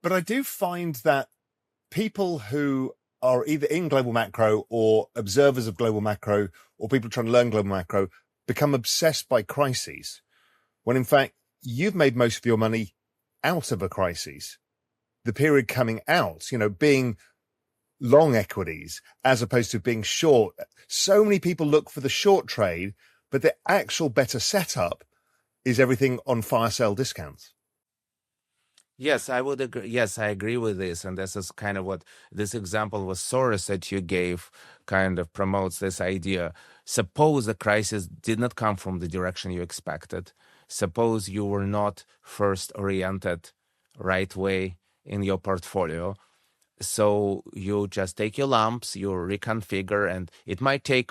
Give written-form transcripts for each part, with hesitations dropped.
But I do find that people who are either in global macro or observers of global macro or people trying to learn global macro become obsessed by crises, when in fact you've made most of your money out of a crisis. The period coming out, being long equities as opposed to being short. So many people look for the short trade, but the actual better setup is everything on fire sale discounts. Yes, I would agree. Yes, I agree with this. And this is kind of what this example with Soros that you gave kind of promotes this idea. Suppose the crisis did not come from the direction you expected. Suppose you were not first oriented right way in your portfolio. So you just take your lumps, you reconfigure, and it might take,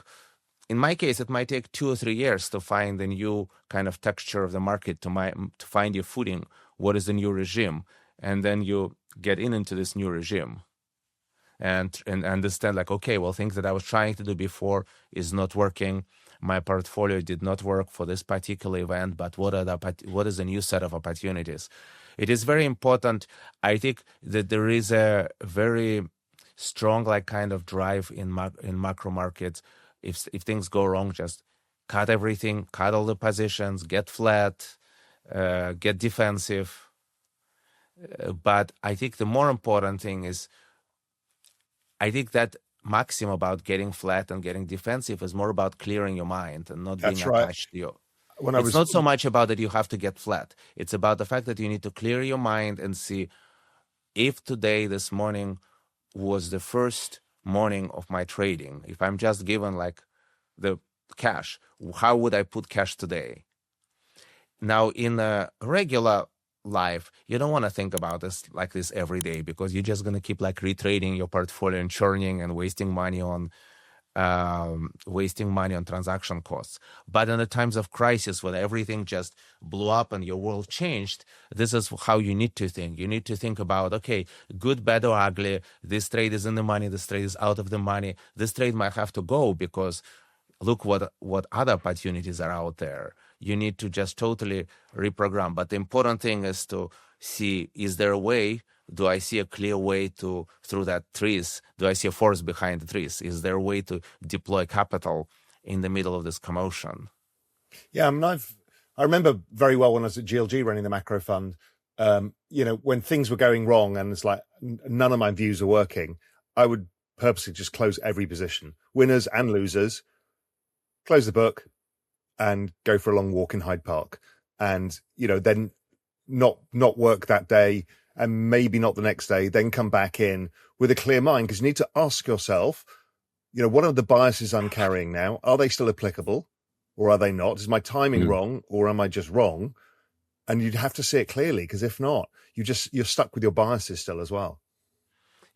in my case, it might take 2 or 3 years to find a new kind of texture of the market, to find your footing. What is the new regime? And then you get into this new regime and understand like, okay, well, things that I was trying to do before is not working. My portfolio did not work for this particular event, but what is a new set of opportunities? It is very important. I think that there is a very strong like kind of drive in macro markets. If things go wrong, just cut everything, cut all the positions, get flat, get defensive. But I think the more important thing is, I think that maxim about getting flat and getting defensive is more about clearing your mind and not being attached to you. It's not so much about that you have to get flat. It's about the fact that you need to clear your mind and see if today, this morning, was the first morning of my trading. If I'm just given like the cash, how would I put cash today? Now, in a regular life, you don't want to think about this like this every day, because you're just going to keep like retrading your portfolio and churning and wasting money on transaction costs. But in the times of crisis, when everything just blew up and your world changed, this is how you need to think. You need to think about, okay, good, bad, or ugly. This trade is in the money. This trade is out of the money. This trade might have to go because look what other opportunities are out there. You need to just totally reprogram. But the important thing is to see, is there a way? Do I see a clear way through that trees? Do I see a forest behind the trees? Is there a way to deploy capital in the middle of this commotion? Yeah, I mean, I remember very well when I was at GLG running the macro fund, when things were going wrong and it's like none of my views are working, I would purposely just close every position, winners and losers, close the book and go for a long walk in Hyde Park, and then not work that day and maybe not the next day, then come back in with a clear mind, because you need to ask yourself, what are the biases I'm carrying now? Are they still applicable or are they not? Is my timing wrong or am I just wrong? And you'd have to see it clearly, because if not, you're stuck with your biases still as well.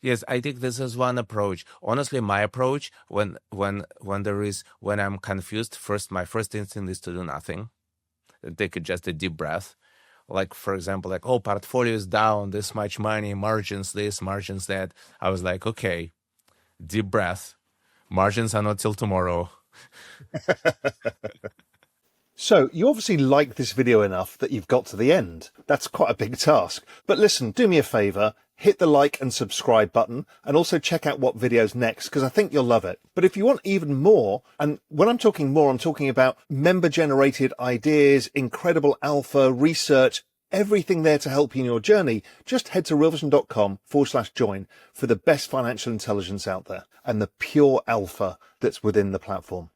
Yes, I think this is one approach. Honestly, my approach when I'm confused, my first instinct is to do nothing. Take just a deep breath. Like, for example, like, oh, portfolio is down this much money, margins this, margins that. I was like, okay, deep breath. Margins are not till tomorrow. So you obviously like this video enough that you've got to the end. That's quite a big task. But listen, do me a favor, hit the like and subscribe button, and also check out what video's next, because I think you'll love it. But if you want even more, and when I'm talking more, I'm talking about member-generated ideas, incredible alpha, research, everything there to help you in your journey, just head to realvision.com/join for the best financial intelligence out there and the pure alpha that's within the platform.